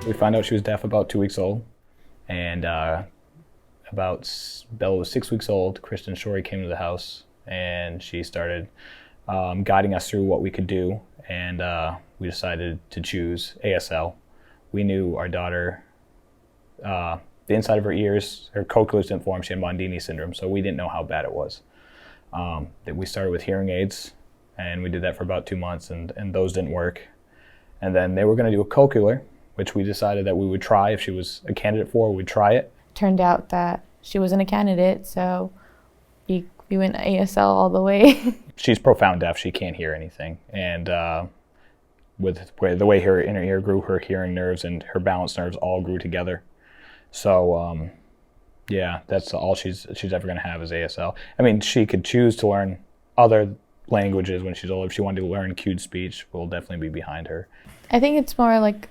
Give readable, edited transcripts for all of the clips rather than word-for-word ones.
We found out she was deaf about 2 weeks old, and Bella was 6 weeks old. Kristen Shorey came to the house, and she started guiding us through what we could do, and we decided to choose ASL. We knew our daughter, the inside of her ears, her cochlears didn't form, she had Mondini syndrome, so we didn't know how bad it was. We started with hearing aids, and we did that for about 2 months, and those didn't work. And then they were going to do a cochlear, which we decided that we would try. If she was a candidate for, we'd try it. Turned out that she wasn't a candidate, so we went ASL all the way. She's profound deaf. She can't hear anything. And with the way her inner ear grew, her hearing nerves and her balance nerves all grew together. So yeah, that's all she's ever going to have is ASL. I mean, she could choose to learn other languages when she's older. If she wanted to learn cued speech, we'll definitely be behind her. I think it's more like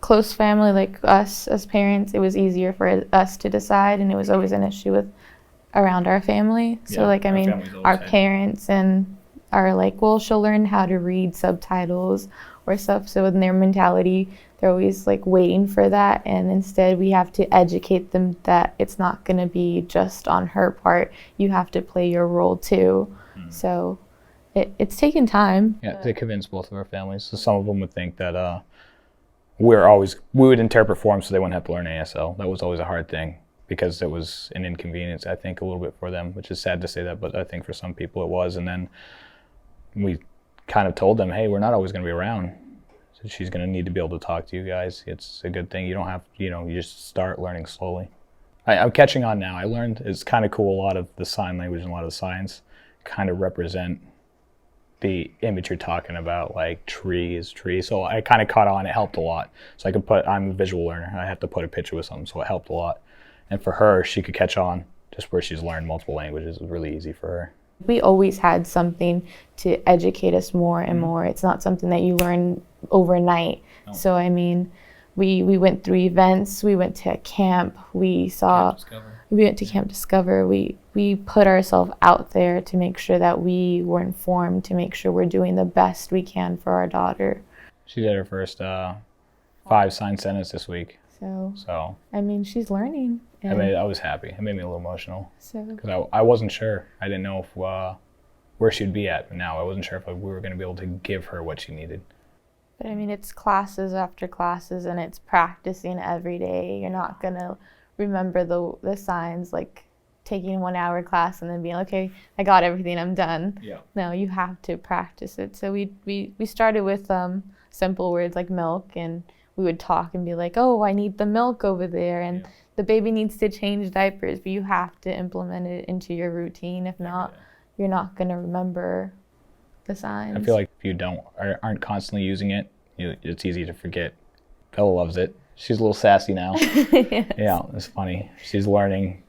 close family, like us as parents. It was easier for us to decide, and it was always an issue around our family. So Yeah, like, I mean, our parents and are like, well, she'll learn how to read subtitles or stuff. So in their mentality, they're always like waiting for that. And instead we have to educate them that it's not going to be just on her part. You have to play your role too. So it's taken time. Yeah, to convince both of our families. So some of them would think that we would interpret for them so they wouldn't have to learn ASL. That was always a hard thing because it was an inconvenience, I think, a little bit for them, which is sad to say that, but I think for some people it was. And then we kind of told them, hey, we're not always going to be around. So she's going to need to be able to talk to you guys. It's a good thing. You don't have, you just start learning slowly. I'm catching on now. I learned, it's kind of cool, a lot of the sign language and a lot of the signs kind of represent the image you're talking about, like trees. So I kind of caught on. It helped a lot. So I'm a visual learner. I have to put a picture with something, so it helped a lot. And for her, she could catch on just where she's learned multiple languages. It was really easy for her. We always had something to educate us more and more. It's not something that you learn overnight. No. So I mean, we went through events. We went to a camp. We went to Camp Discover. We put ourselves out there to make sure that we were informed, to make sure we're doing the best we can for our daughter. She did her first 5 sign sentence this week. So I mean, she's learning. I was happy. It made me a little emotional. Because So I wasn't sure. I didn't know if where she'd be at now. I wasn't sure if we were going to be able to give her what she needed. But I mean, it's classes after classes, and it's practicing every day. You're not going to remember the signs like taking 1 hour class and then being like, okay, I got everything, I'm done. Yeah. No, you have to practice it. So we started with simple words like milk, and we would talk and be like, oh, I need the milk over there, and the baby needs to change diapers, but you have to implement it into your routine. If not, you're not going to remember the signs. I feel like if you aren't constantly using it, it's easy to forget. Bella loves it. She's a little sassy now. Yes. Yeah, it's funny. She's learning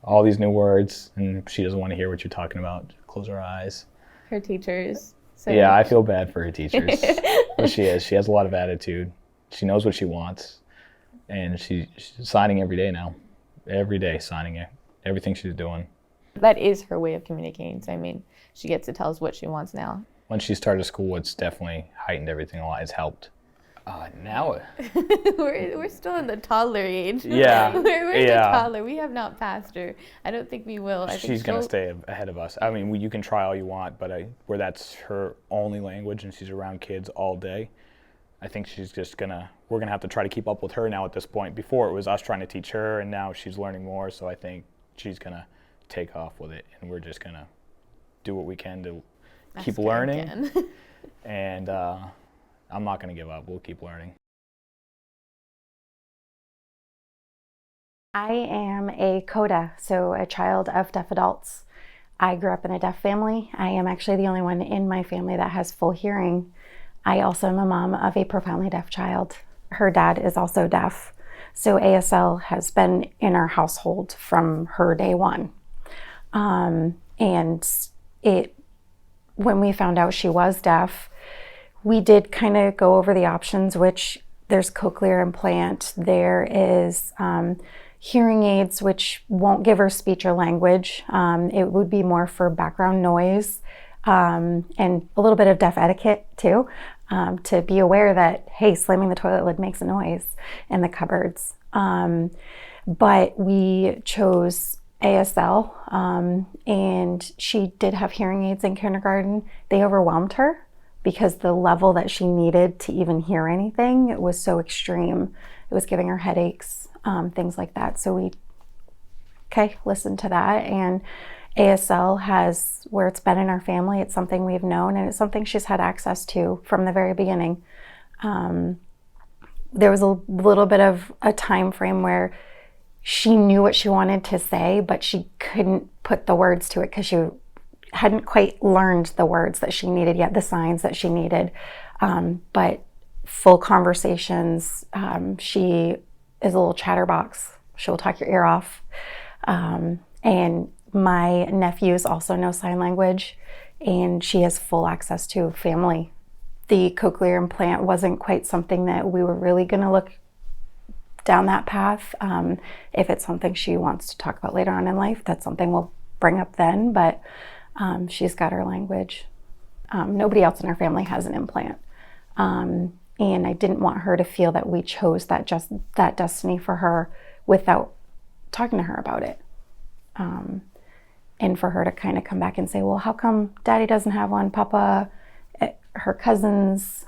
all these new words, and she doesn't want to hear what you're talking about. Close her eyes. Her teachers. Yeah, I feel bad for her teachers. But she is. She has a lot of attitude. She knows what she wants, and she's signing every day now. Every day signing it. Everything she's doing. That is her way of communicating. So I mean, she gets to tell us what she wants now. When she started school, it's definitely heightened everything a lot. It's helped. Now we're still in the toddler age. Yeah. we're in the toddler. We have not passed her. I don't think we will. She's going to stay ahead of us. I mean, you can try all you want, but where that's her only language and she's around kids all day, I think we're going to have to try to keep up with her now at this point. Before it was us trying to teach her, and now she's learning more, so I think she's going to take off with it, and we're just going to do what we can to keep learning. And I'm not going to give up. We'll keep learning. I am a CODA, so a child of deaf adults. I grew up in a deaf family. I am actually the only one in my family that has full hearing. I also am a mom of a profoundly deaf child. Her dad is also deaf. So ASL has been in our household from her day one. And when we found out she was deaf, we did kind of go over the options, which there's cochlear implant, there is hearing aids, which won't give her speech or language. It would be more for background noise, and a little bit of deaf etiquette too. to be aware that, hey, slamming the toilet lid makes a noise in the cupboards. But we chose ASL, and she did have hearing aids in kindergarten. They overwhelmed her because the level that she needed to even hear anything was so extreme. It was giving her headaches, things like that. So we, listened to that. And ASL has, where it's been in our family, it's something we've known, and it's something she's had access to from the very beginning. There was a little bit of a time frame where she knew what she wanted to say, but she couldn't put the words to it because she hadn't quite learned the words that she needed yet, the signs that she needed. But full conversations, she is a little chatterbox. She'll talk your ear off. And my nephews also know sign language, and she has full access to family. The cochlear implant wasn't quite something that we were really going to look down that path. If it's something she wants to talk about later on in life, that's something we'll bring up then, but she's got her language. Nobody else in our family has an implant. And I didn't want her to feel that we chose that destiny for her without talking to her about it. And for her to kind of come back and say, well, how come Daddy doesn't have one, Papa, her cousins,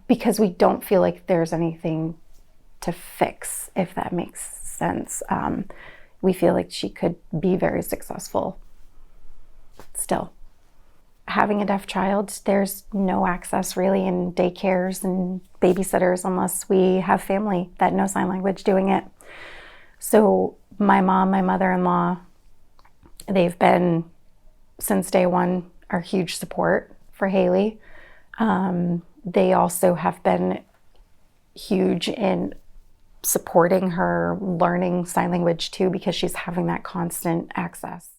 because we don't feel like there's anything to fix, if that makes sense. We feel like she could be very successful still. Having a deaf child, there's no access really in daycares and babysitters unless we have family that know sign language doing it. So my mom, my mother-in-law, they've been, since day one, are huge support for Haley. They also have been huge in supporting her learning sign language too, because she's having that constant access.